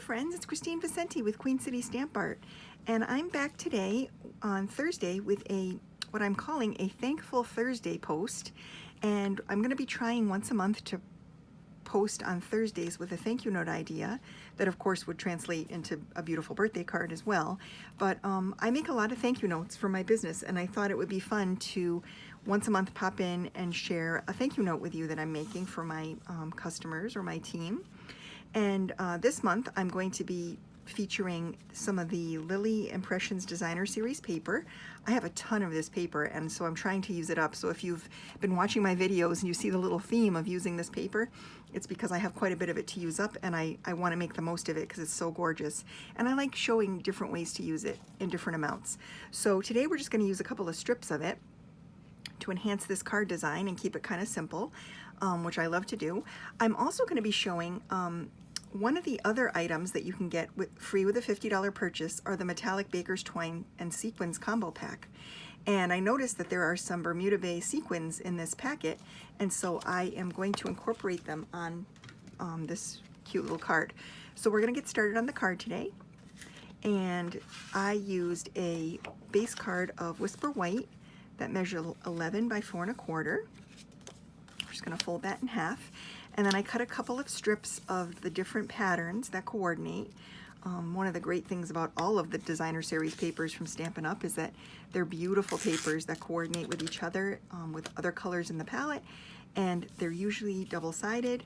friends, it's Kristine with Queen City Stamp Art, and I'm back today on Thursday with what I'm calling a Thankful Thursday post, and I'm going to be trying once a month to post on Thursdays with a thank you note idea that of course would translate into a beautiful birthday card as well. But I make a lot of thank you notes for my business, and I thought it would be fun to once a month pop in and share a thank you note with you that I'm making for my customers or my team. And this month I'm going to be featuring some of the Lily Impressions Designer Series paper. I have a ton of this paper, and so I'm trying to use it up. So if you've been watching my videos and you see the little theme of using this paper, it's because I have quite a bit of it to use up, and I want to make the most of it because it's so gorgeous. And I like showing different ways to use it in different amounts. So today we're just going to use a couple of strips of it to enhance this card design and keep it kind of simple, which I love to do. I'm also going to be showing one of the other items that you can get free with a $50 purchase are the metallic baker's twine and sequins combo pack. And I noticed that there are some Bermuda Bay sequins in this packet, and so I am going to incorporate them on this cute little card. So we're going to get started on the card today, and I used a base card of Whisper White that measures 11 by 4 1/4. We're just going to fold that in half. And then I cut a couple of strips of the different patterns that coordinate. One of the great things about all of the designer series papers from Stampin' Up is that they're beautiful papers that coordinate with each other with other colors in the palette, and they're usually double-sided.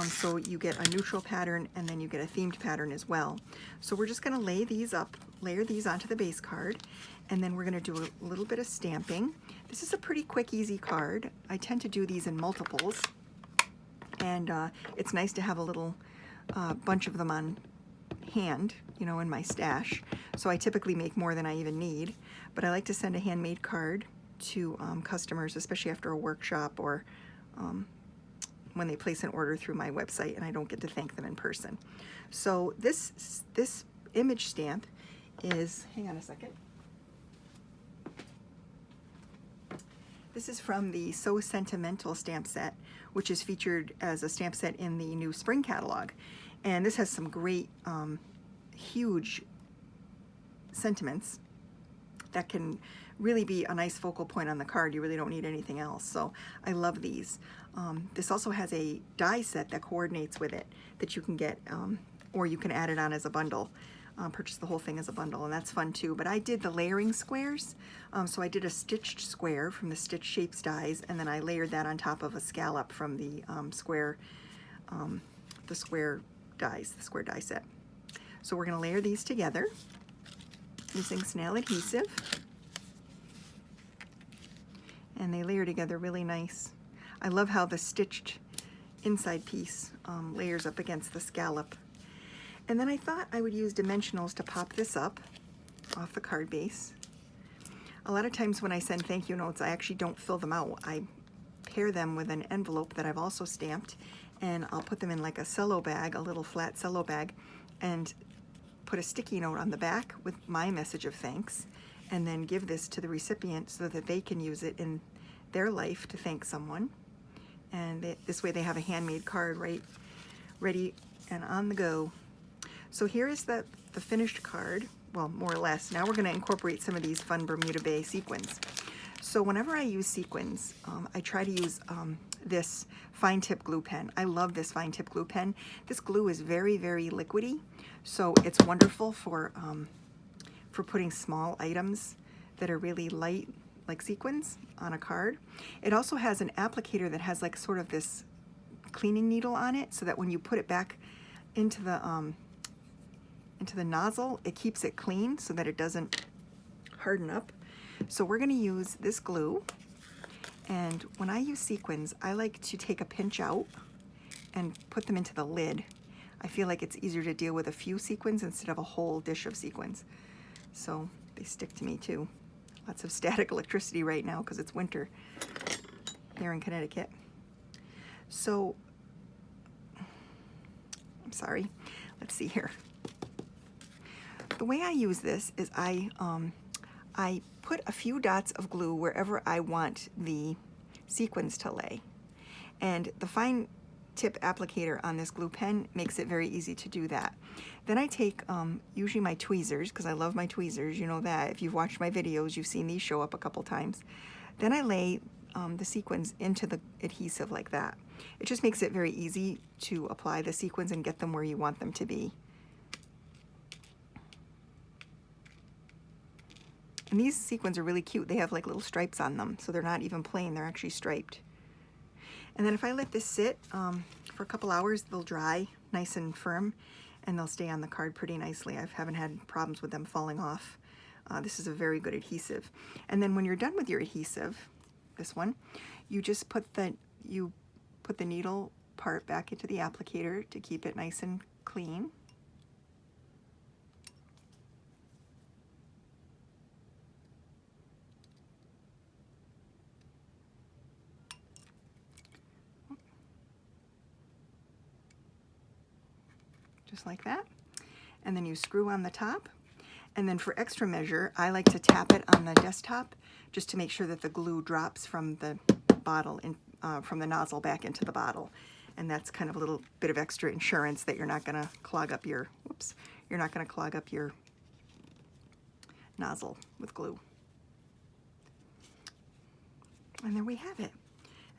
So you get a neutral pattern and then you get a themed pattern as well. So we're just gonna layer these onto the base card, and then we're gonna do a little bit of stamping. This is a pretty quick, easy card. I tend to do these in multiples. And it's nice to have a little bunch of them on hand, you know, in my stash. So I typically make more than I even need, but I like to send a handmade card to customers, especially after a workshop or when they place an order through my website and I don't get to thank them in person. So this image stamp is, hang on a second. This is from the So Sentimental stamp set, which is featured as a stamp set in the new spring catalog. And this has some great, huge sentiments that can really be a nice focal point on the card. You really don't need anything else. So I love these. This also has a die set that coordinates with it that you can get, or you can add it on as a bundle. Purchase the whole thing as a bundle, and that's fun too. But I did the layering squares, so I did a stitched square from the Stitch Shapes dies, and then I layered that on top of a scallop from the square die set. So we're going to layer these together using snail adhesive, and they layer together really nice. I love how the stitched inside piece layers up against the scallop. And then I thought I would use dimensionals to pop this up off the card base. A lot of times when I send thank you notes, I actually don't fill them out. I pair them with an envelope that I've also stamped, and I'll put them in like a cello bag, a little flat cello bag, and put a sticky note on the back with my message of thanks, and then give this to the recipient so that they can use it in their life to thank someone. And this way they have a handmade card right ready and on the go. So here is the finished card, well, more or less. Now we're going to incorporate some of these fun Bermuda Bay sequins. So whenever I use sequins, I try to use this fine tip glue pen. I love this fine tip glue pen. This glue is very, very liquidy, so it's wonderful for putting small items that are really light, like sequins, on a card. It also has an applicator that has like sort of this cleaning needle on it, so that when you put it back into the nozzle, it keeps it clean so that it doesn't harden up. So we're going to use this glue, and when I use sequins, I like to take a pinch out and put them into the lid. I feel like it's easier to deal with a few sequins instead of a whole dish of sequins. So they stick to me too. Lots of static electricity right now because it's winter here in Connecticut. So, I'm sorry, let's see here. The way I use this is I put a few dots of glue wherever I want the sequins to lay. And the fine tip applicator on this glue pen makes it very easy to do that. Then I take usually my tweezers, because I love my tweezers, you know that. If you've watched my videos, you've seen these show up a couple times. Then I lay the sequins into the adhesive like that. It just makes it very easy to apply the sequins and get them where you want them to be. And these sequins are really cute. They have like little stripes on them, so they're not even plain, they're actually striped. And then if I let this sit for a couple hours, they'll dry nice and firm, and they'll stay on the card pretty nicely. I haven't had problems with them falling off. This is a very good adhesive. And then when you're done with your adhesive, this one, you just put the needle part back into the applicator to keep it nice and clean. Just like that. And then you screw on the top. And then for extra measure, I like to tap it on the desktop just to make sure that the glue drops from the bottle, from the nozzle back into the bottle. And that's kind of a little bit of extra insurance that you're not going to clog up your, you're not going to clog up your nozzle with glue. And there we have it.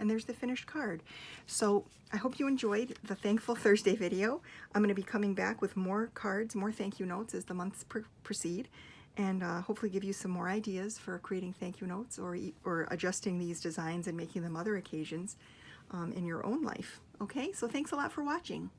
And there's the finished card. So I hope you enjoyed the Thankful Thursday video. I'm going to be coming back with more cards, more thank you notes as the months proceed, and hopefully give you some more ideas for creating thank you notes or adjusting these designs and making them other occasions in your own life. Okay, so thanks a lot for watching.